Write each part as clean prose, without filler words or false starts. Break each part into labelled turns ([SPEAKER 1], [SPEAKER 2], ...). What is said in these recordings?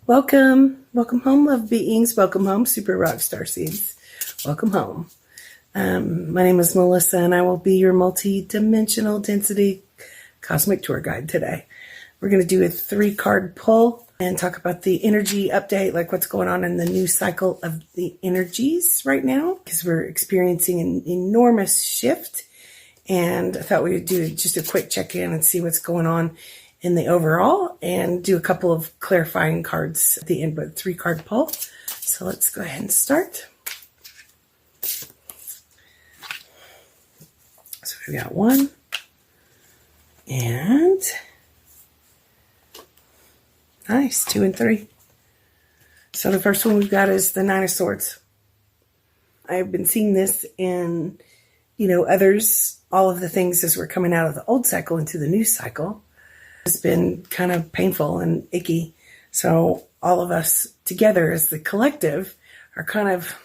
[SPEAKER 1] Welcome home, love beings. Welcome home, Super Rockstar Seeds. Welcome home. My name is Melissa, and I will be your multi-dimensional density cosmic tour guide today. We're going to do a 3-card pull and talk about the energy update, like what's going on in the new cycle of the energies right now, because we're experiencing an enormous shift. And I thought we would do just a quick check-in and see what's going on in the overall and do a couple of clarifying cards at the end, but 3-card pull. So let's go ahead and start. So we got 1 and nice, 2 and 3. So the first one we've got is the 9 of Swords. I've been seeing this in, others, all of the things as we're coming out of the old cycle into the new cycle. It's been kind of painful and icky. So all of us together as the collective are kind of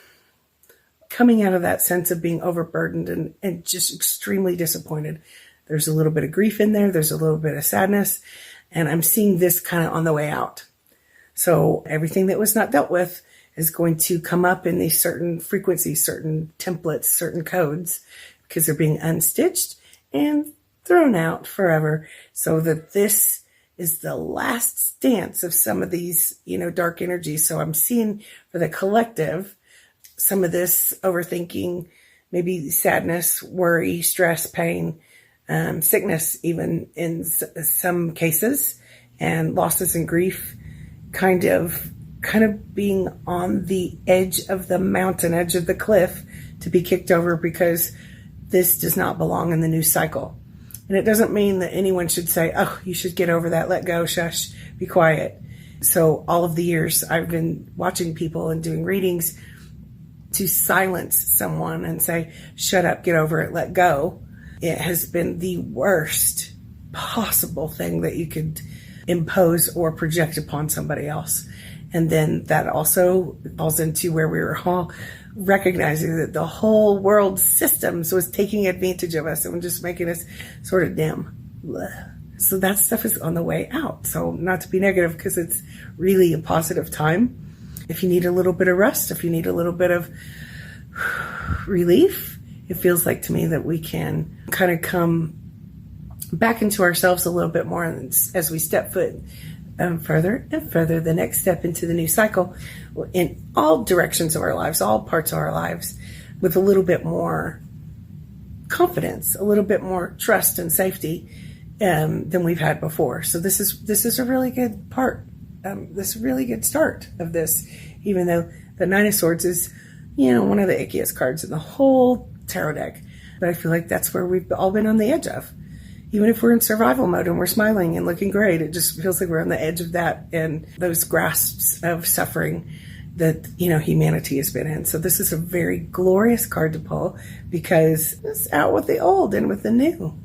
[SPEAKER 1] coming out of that sense of being overburdened and just extremely disappointed. There's a little bit of grief in there. There's a little bit of sadness. And I'm seeing this kind of on the way out. So everything that was not dealt with is going to come up in these certain frequencies, certain templates, certain codes, because they're being unstitched and thrown out forever, so that this is the last stance of some of these, dark energies. So I'm seeing for the collective, some of this overthinking, maybe sadness, worry, stress, pain, sickness, even in some cases, and losses and grief, kind of being on the edge of the mountain, edge of the cliff, to be kicked over because this does not belong in the new cycle. And it doesn't mean that anyone should say, oh, you should get over that, let go, shush, be quiet. So all of the years I've been watching people and doing readings to silence someone and say, shut up, get over it, let go. It has been the worst possible thing that you could impose or project upon somebody else. And then that also falls into where we were all recognizing that the whole world's systems was taking advantage of us and just making us sort of dim. So that stuff is on the way out. So not to be negative, because it's really a positive time. If you need a little bit of rest, if you need a little bit of relief, it feels like to me that we can kind of come back into ourselves a little bit more as we step foot further and further, the next step into the new cycle in all directions of our lives, all parts of our lives, with a little bit more confidence, a little bit more trust and safety than we've had before. So this is a really good part. This is a really good start of this, even though the 9 of Swords is, one of the ickiest cards in the whole tarot deck. But I feel like that's where we've all been on the edge of. Even if we're in survival mode and we're smiling and looking great, it just feels like we're on the edge of that and those grasps of suffering that, humanity has been in. So this is a very glorious card to pull because it's out with the old and with the new.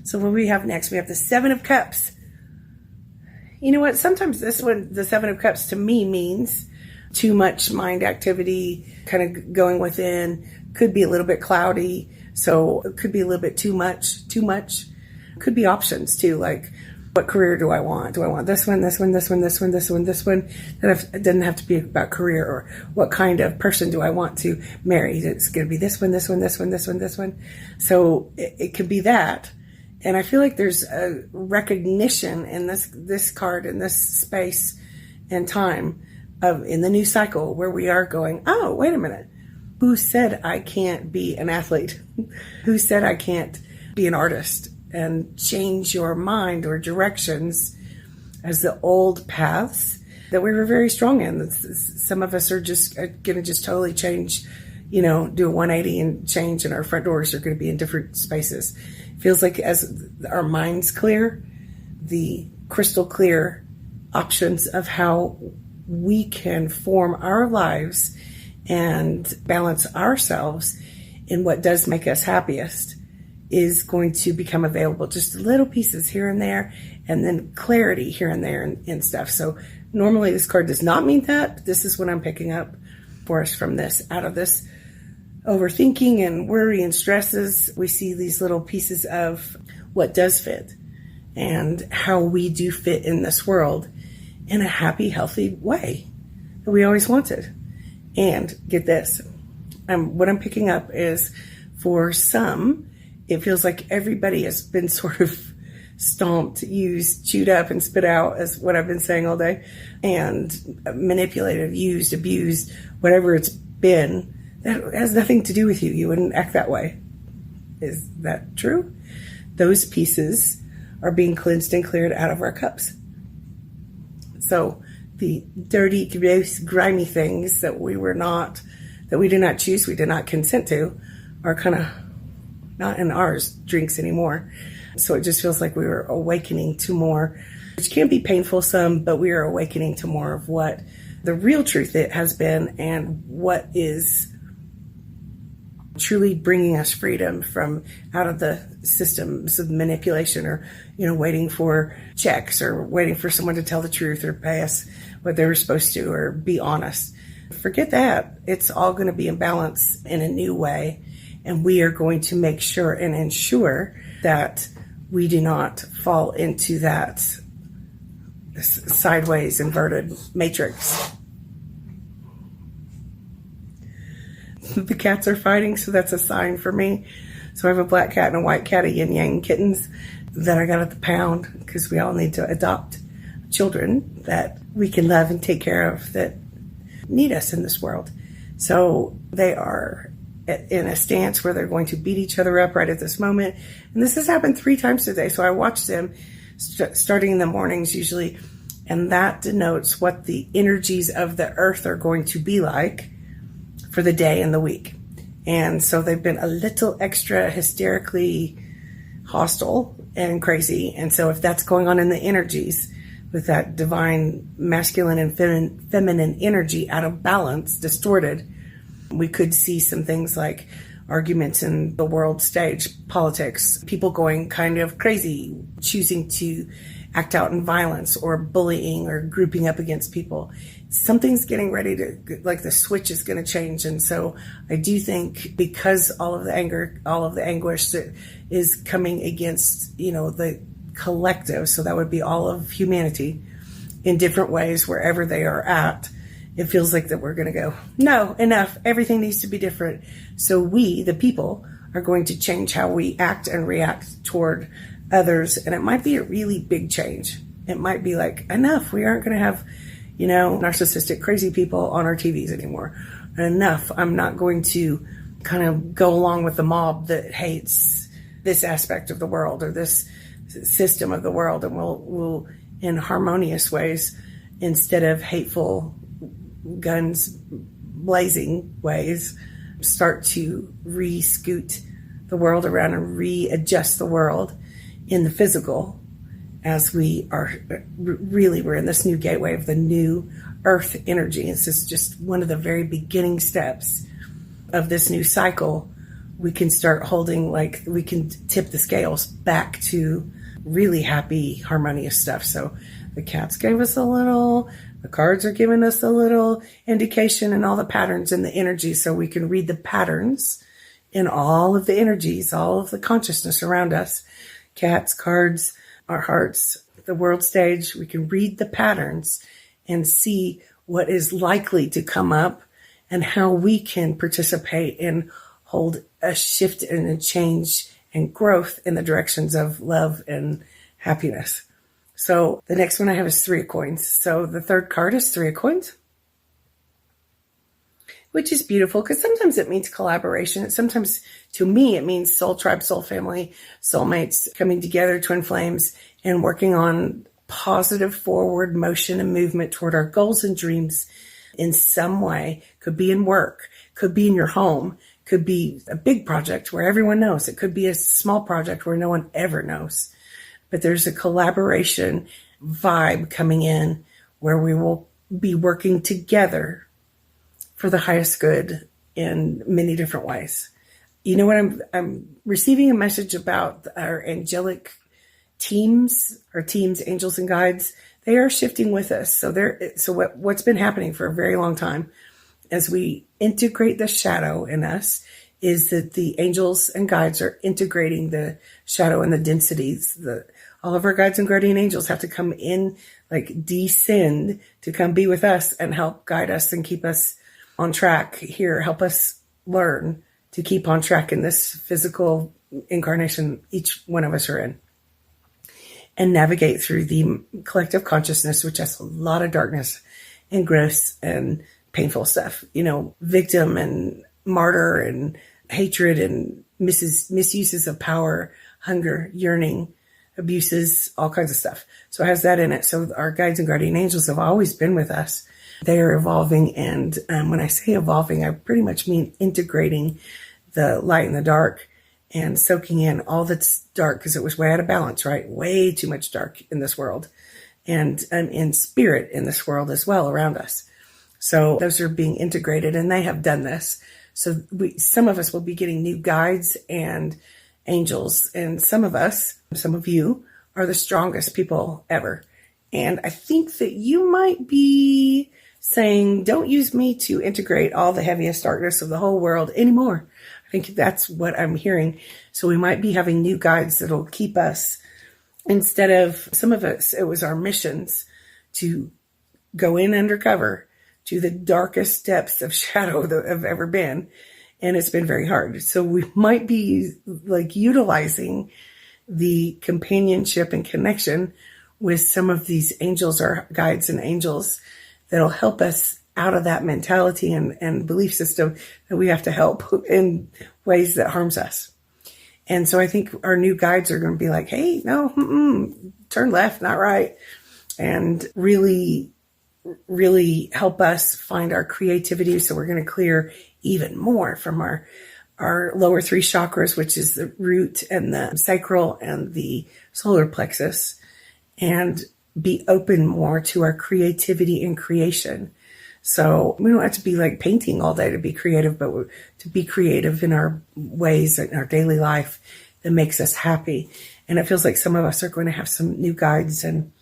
[SPEAKER 1] So what we have next, we have the 7 of Cups. You know what? Sometimes this one, the 7 of Cups, to me means too much mind activity, kind of going within, could be a little bit cloudy. So it could be a little bit too much. Could be options too, like what career do I want? Do I want this one, this one, this one, this one, this one, this one? It doesn't have to be about career. Or what kind of person do I want to marry? It's going to be this one, this one, this one, this one, this one. So it could be that. And I feel like there's a recognition in this card, in this space and time in the new cycle where we are going, oh, wait a minute. Who said I can't be an athlete? Who said I can't be an artist and change your mind or directions as the old paths that we were very strong in? Some of us are just going to just totally change, do a 180 and change, and our front doors are going to be in different spaces. It feels like as our minds clear, the crystal clear options of how we can form our lives and balance ourselves in what does make us happiest is going to become available. Just little pieces here and there, and then clarity here and there and stuff. So normally this card does not mean that, but this is what I'm picking up for us from this. Out of this overthinking and worry and stresses, we see these little pieces of what does fit and how we do fit in this world in a happy, healthy way that we always wanted. And get this, what I'm picking up is for some, it feels like everybody has been sort of stomped, used, chewed up, and spit out, is what I've been saying all day, and manipulated, used, abused, whatever it's been. That has nothing to do with you. You wouldn't act that way. Is that true? Those pieces are being cleansed and cleared out of our cups. So the dirty, gross, grimy things that we did not choose, we did not consent to, are kind of not in ours drinks anymore. So it just feels like we were awakening to more, which can be painful some, but we are awakening to more of what the real truth it has been and what is truly bringing us freedom from out of the systems of manipulation, or, waiting for checks, or waiting for someone to tell the truth or pay us what they were supposed to, or be honest. Forget that. It's all going to be in balance in a new way. And we are going to make sure and ensure that we do not fall into that sideways inverted matrix. The cats are fighting, so that's a sign for me. So I have a black cat and a white cat, a yin yang kittens that I got at the pound, because we all need to adopt children that we can love and take care of that need us in this world. So they are in a stance where they're going to beat each other up right at this moment. And this has happened 3 times today. So I watch them starting in the mornings usually. And that denotes what the energies of the earth are going to be like for the day and the week. And so they've been a little extra hysterically hostile and crazy. And so if that's going on in the energies, with that divine masculine and feminine energy out of balance, distorted, we could see some things like arguments in the world stage, politics, people going kind of crazy, choosing to act out in violence or bullying or grouping up against people. Something's getting ready to, like, the switch is going to change. And so I do think, because all of the anger, all of the anguish that is coming against, the collective, so that would be all of humanity in different ways, wherever they are at, it feels like that we're going to go, no, enough. Everything needs to be different. So we, the people, are going to change how we act and react toward others. And it might be a really big change. It might be like, enough. We aren't going to have, narcissistic, crazy people on our TVs anymore. Enough. I'm not going to kind of go along with the mob that hates this aspect of the world or this system of the world. And we'll in harmonious ways, instead of hateful, guns blazing ways, start to re-scoot the world around and readjust the world in the physical, as we are we're in this new gateway of the new earth energy. This is just one of the very beginning steps of this new cycle. We can start holding, we can tip the scales back to really happy, harmonious stuff. So the cats gave us a little, the cards are giving us a little indication, and all the patterns and the energy, so we can read the patterns in all of the energies, all of the consciousness around us. Cats, cards, our hearts, the world stage. We can read the patterns and see what is likely to come up and how we can participate and hold a shift and a change and growth in the directions of love and happiness. So the next one I have is 3 of coins. So the third card is 3 of coins, which is beautiful, because sometimes it means collaboration. Sometimes, to me, it means soul tribe, soul family, soulmates coming together, twin flames, and working on positive forward motion and movement toward our goals and dreams in some way. Could be in work, could be in your home, could be a big project where everyone knows. It could be a small project where no one ever knows. But there's a collaboration vibe coming in where we will be working together for the highest good in many different ways. You know what? I'm receiving a message about our angelic teams, our teams, angels and guides. They are shifting with us. So what's been happening for a very long time as we integrate the shadow in us is that the angels and guides are integrating the shadow and the densities, All of our guides and guardian angels have to come in, like descend to come be with us and help guide us and keep us on track here, help us learn to keep on track in this physical incarnation each one of us are in, and navigate through the collective consciousness, which has a lot of darkness and gross and painful stuff, victim and martyr and hatred and misuses of power, hunger, yearning, abuses, all kinds of stuff. So it has that in it. So our guides and guardian angels have always been with us. They are evolving. And when I say evolving, I pretty much mean integrating the light and the dark and soaking in all that's dark, because it was way out of balance, right? Way too much dark in this world, and in spirit in this world as well around us. So those are being integrated, and they have done this. So some of us will be getting new guides and angels, and some of you are the strongest people ever. And I think that you might be saying, don't use me to integrate all the heaviest darkness of the whole world anymore. I think that's what I'm hearing. So we might be having new guides that'll keep us, instead of some of us, it was our missions to go in undercover to the darkest depths of shadow that have ever been. And it's been very hard. So we might be like utilizing the companionship and connection with some of these angels or guides and angels that'll help us out of that mentality and belief system that we have to help in ways that harms us. And so I think our new guides are going to be like, hey, no, turn left, not right. And really, really help us find our creativity. So we're going to clear even more from our lower three chakras, which is the root and the sacral and the solar plexus, and be open more to our creativity and creation. So we don't have to be like painting all day to be creative, but to be creative in our ways in our daily life that makes us happy. And it feels like some of us are going to have some new guides and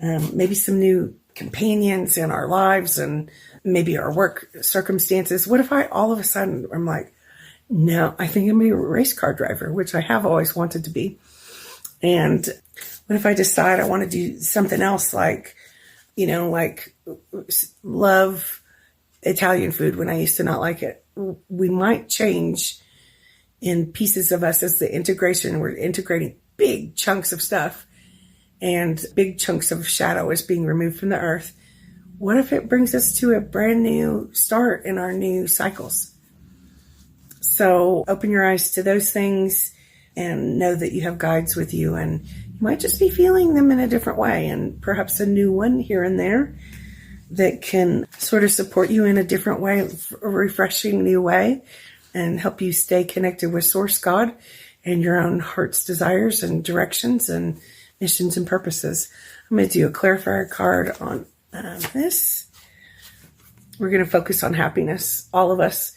[SPEAKER 1] maybe some new companions in our lives and maybe our work circumstances. What if all of a sudden I'm like, no, I think I'm going to be a race car driver, which I have always wanted to be. And what if I decide I want to do something else, like love Italian food when I used to not like it? We might change in pieces of us as the integration. We're integrating big chunks of stuff, and big chunks of shadow is being removed from the earth. What if it brings us to a brand new start in our new cycles? So open your eyes to those things and know that you have guides with you, and you might just be feeling them in a different way, and perhaps a new one here and there that can sort of support you in a different way, a refreshing new way, and help you stay connected with Source God and your own heart's desires and directions and missions and purposes. I'm going to do a clarifier card on this. We're going to focus on happiness, all of us.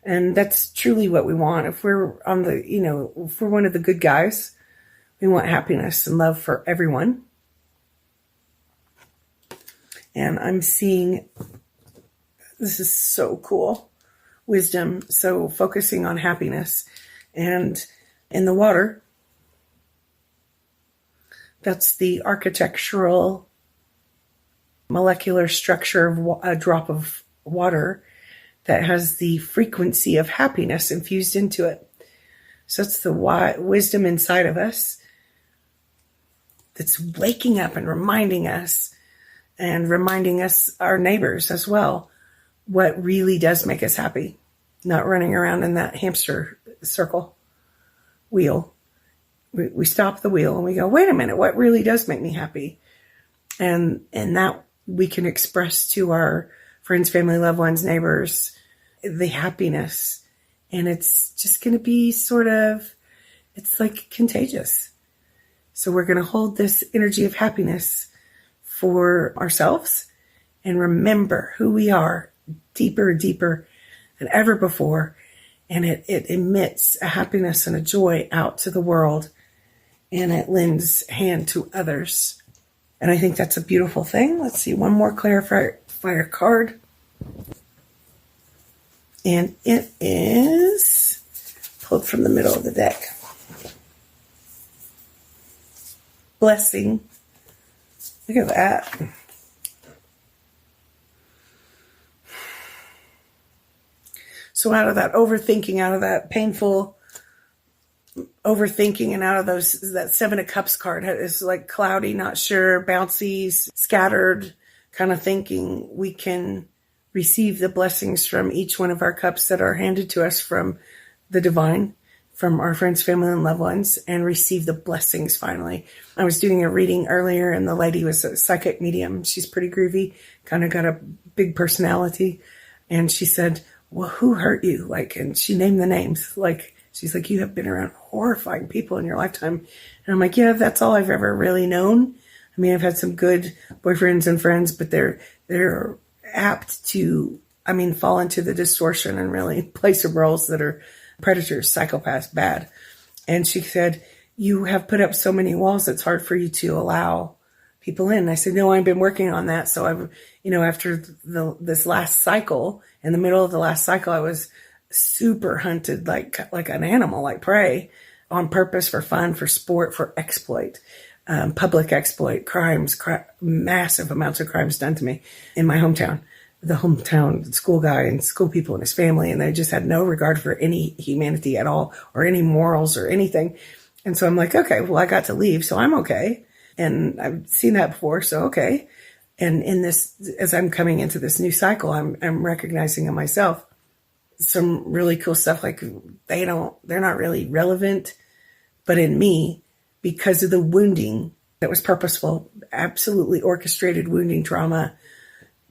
[SPEAKER 1] And that's truly what we want. If we're if we're one of the good guys, we want happiness and love for everyone. And I'm seeing, this is so cool, wisdom. So focusing on happiness. And in the water, that's the architectural molecular structure of a drop of water that has the frequency of happiness infused into it. So it's the wisdom inside of us that's waking up and reminding us our neighbors as well, what really does make us happy. Not running around in that hamster circle wheel. We stop the wheel and we go, wait a minute, what really does make me happy? And that we can express to our friends, family, loved ones, neighbors, the happiness. And it's just going to be it's like contagious. So we're going to hold this energy of happiness for ourselves and remember who we are deeper than ever before. And it emits a happiness and a joy out to the world, and it lends hand to others. And I think that's a beautiful thing. Let's see, one more clarifier card. And it is pulled from the middle of the deck. blessing. Look at that. So out of that overthinking, out of that painful overthinking, and out of that 7 of Cups card is like cloudy, not sure, bouncy, scattered kind of thinking, we can receive the blessings from each one of our cups that are handed to us from the divine, from our friends, family, and loved ones, and receive the blessings finally. I was doing a reading earlier, and the lady was a psychic medium. She's pretty groovy, kind of got a big personality. And she said, well, who hurt you? Like, and she named the names. Like, she's like, you have been around horrifying people in your lifetime. And I'm like, yeah, that's all I've ever really known. I mean, I've had some good boyfriends and friends, but they're apt to, fall into the distortion and really play some roles that are predators, psychopaths, bad. And she said, you have put up so many walls, it's hard for you to allow people in. And I said, no, I've been working on that. So I've, after this last cycle, in the middle of the last cycle, I was super hunted like an animal, like prey, on purpose, for fun, for sport, for exploit, public exploit, crimes, massive amounts of crimes done to me in my hometown. The hometown school guy and school people and his family, and they just had no regard for any humanity at all, or any morals or anything. And so I'm like, okay, well, I got to leave, so I'm okay. And I've seen that before, so okay. And in this, as I'm coming into this new cycle, I'm recognizing in myself some really cool stuff. Like they're not really relevant, but in me, because of the wounding that was purposeful, absolutely orchestrated wounding, trauma,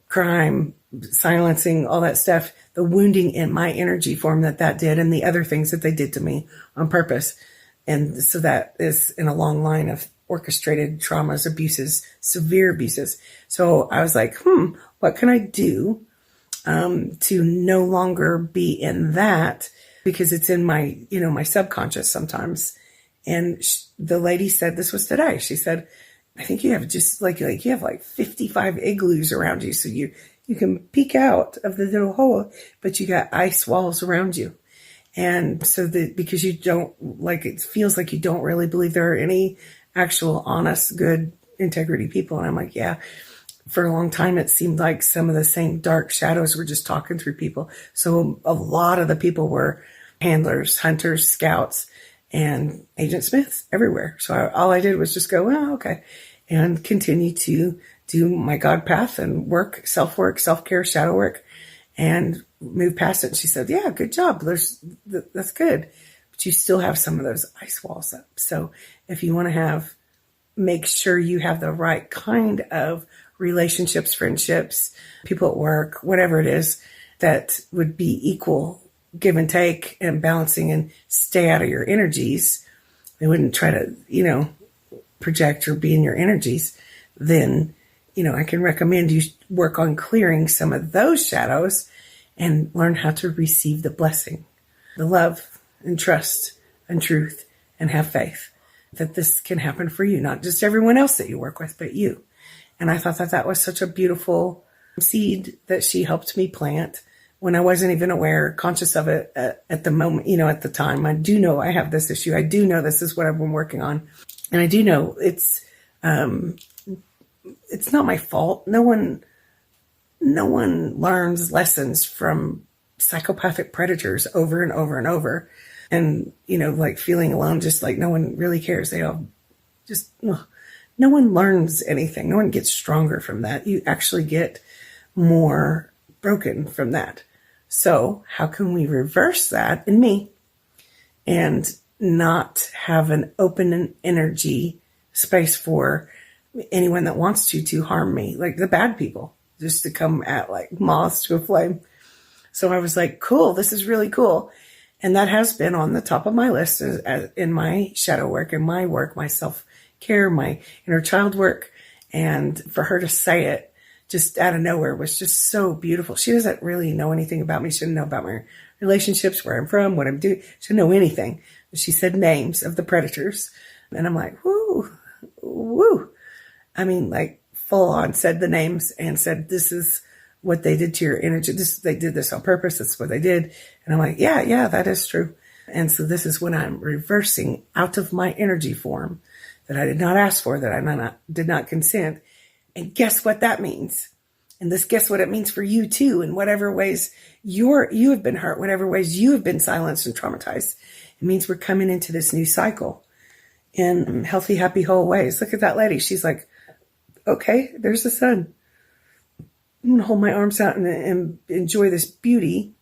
[SPEAKER 1] crime, silencing, all that stuff, the wounding in my energy form that did, and the other things that they did to me on purpose. And so that is in a long line of orchestrated traumas, abuses, severe abuses. So I was like, what can I do to no longer be in that? Because it's in my, my subconscious sometimes. And the lady said, this was today, she said, I think you have just you have like 55 igloos around you. So you can peek out of the little hole, but you got ice walls around you. And so because you don't, it feels like you don't really believe there are any actual honest, good, integrity people. And I'm like, yeah, for a long time, it seemed like some of the same dark shadows were just talking through people. So a lot of the people were handlers, hunters, scouts, and Agent Smiths everywhere. So all I did was just go, well, okay, and continue to do my God path and work, self-care, shadow work, and move past it. And she said, yeah, good job. That's good. But you still have some of those ice walls up. So if you want to make sure you have the right kind of relationships, friendships, people at work, whatever it is, that would be equal give and take and balancing, and stay out of your energies. They wouldn't try to, project or be in your energies. Then, I can recommend you work on clearing some of those shadows and learn how to receive the blessing, the love and trust and truth, and have faith that this can happen for you, not just everyone else that you work with, but you. And I thought that was such a beautiful seed that she helped me plant when I wasn't even conscious of it at the moment, at the time. I do know I have this issue. I do know this is what I've been working on. And I do know it's not my fault. No one learns lessons from psychopathic predators over and over and over. And, feeling alone, just like no one really cares. They all just, no one learns anything. No one gets stronger from that. You actually get more broken from that. So how can we reverse that in me and not have an open energy space for anyone that wants to harm me, like the bad people, just to come at like moths to a flame. So I was like, cool, this is really cool. And that has been on the top of my list in my shadow work, in my work, my self-care, my inner child work. And for her to say it just out of nowhere was just so beautiful. She doesn't really know anything about me. She didn't know about my relationships, where I'm from, what I'm doing. She didn't know anything. She said names of the predators. And I'm like, woo. Full on said the names and said, this is what they did to your energy. They did this on purpose. That's what they did. And I'm like, yeah, that is true. And so this is when I'm reversing out of my energy form that I did not ask for, that I did not consent. And guess what that means? And guess what it means for you too, in whatever ways you have been hurt, whatever ways you have been silenced and traumatized. It means we're coming into this new cycle in healthy, happy, whole ways. Look at that lady. She's like, okay, there's the sun. I'm going to hold my arms out and enjoy this beauty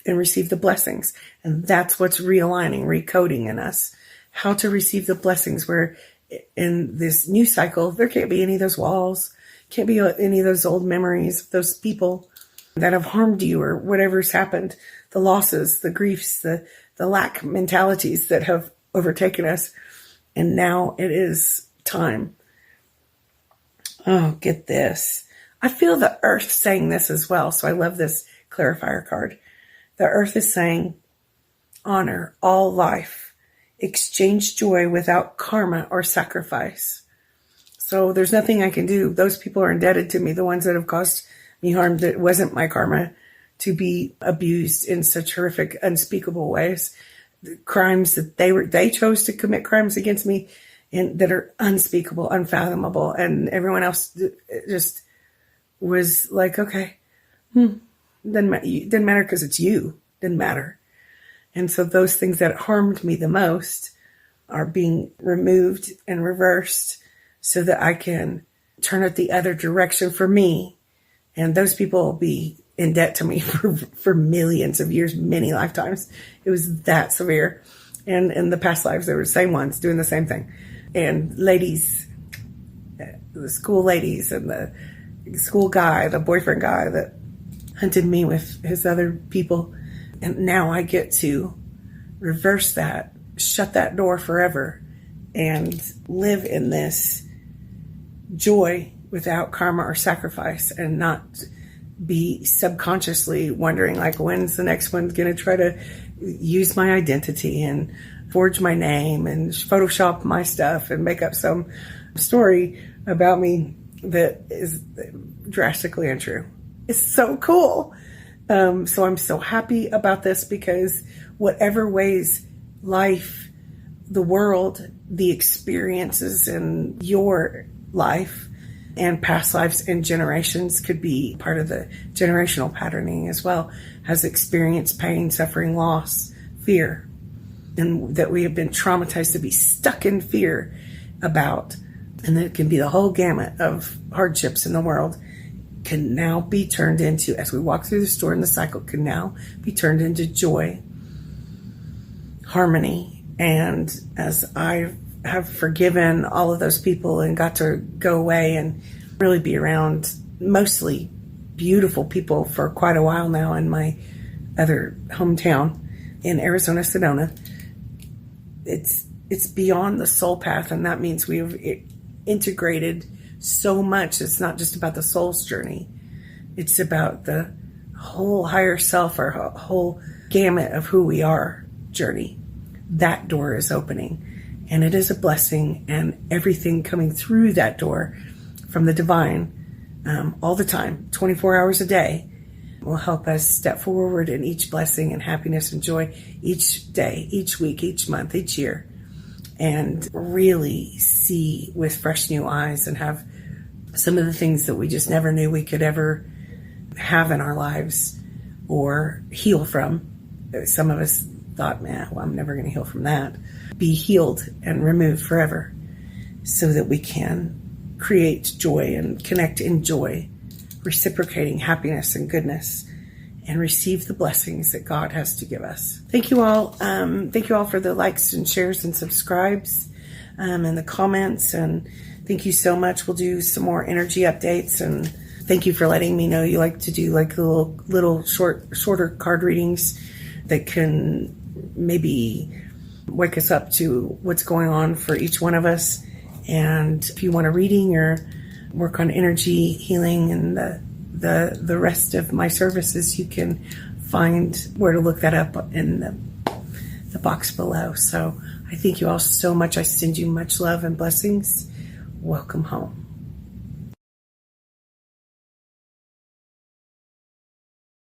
[SPEAKER 1] and receive the blessings. And that's what's realigning, recoding in us, how to receive the blessings. Where in this new cycle, there can't be any of those walls, can't be any of those old memories, those people that have harmed you or whatever's happened, the losses, the griefs, the lack mentalities that have overtaken us. And now it is time. Oh, get this. I feel the earth saying this as well. So I love this clarifier card. The earth is saying, honor all life, exchange joy without karma or sacrifice. So there's nothing I can do. Those people are indebted to me, the ones that have caused me harm that wasn't my karma, to be abused in such horrific, unspeakable ways. The crimes that they chose to commit crimes against me and that are unspeakable, unfathomable. And everyone else just was like, okay, doesn't matter because it's you. Didn't matter. And so those things that harmed me the most are being removed and reversed so that I can turn it the other direction for me. And those people will be in debt to me for millions of years, many lifetimes. It was that severe. And in the past lives, they were the same ones doing the same thing. And ladies, the school ladies and the school guy, the boyfriend guy that hunted me with his other people. And now I get to reverse that, shut that door forever, and live in this joy without karma or sacrifice, and not be subconsciously wondering, like, when's the next one's going to try to use my identity and forge my name and Photoshop my stuff and make up some story about me that is drastically untrue. It's so cool. So I'm so happy about this, because whatever ways life, the world, the experiences in your life and past lives and generations could be part of the generational patterning as well, has experienced pain, suffering, loss, fear, and that we have been traumatized to be stuck in fear about. And that it can be the whole gamut of hardships in the world can now be turned into, as we walk through the store, and the cycle can now be turned into joy, harmony. And as I have forgiven all of those people and got to go away and really be around mostly beautiful people for quite a while now in my other hometown in Arizona, Sedona, it's beyond the soul path. And that means we've integrated so much. It's not just about the soul's journey. It's about the whole higher self, our whole gamut of who we are journey. That door is opening, and it is a blessing, and everything coming through that door from the divine all the time, 24 hours a day, will help us step forward in each blessing and happiness and joy each day, each week, each month, each year, and really see with fresh new eyes and have some of the things that we just never knew we could ever have in our lives or heal from. Some of us thought, man, well, I'm never going to heal from that. Be healed and removed forever so that we can create joy and connect in joy, reciprocating happiness and goodness, and receive the blessings that God has to give us. Thank you all. Thank you all for the likes and shares and subscribes and the comments. And thank you so much. We'll do some more energy updates. And thank you for letting me know you like to do like the little shorter card readings that can maybe wake us up to what's going on for each one of us. And if you want a reading or work on energy healing and the rest of my services, you can find where to look that up in the box below. So I thank you all so much. I send you much love and blessings. Welcome home.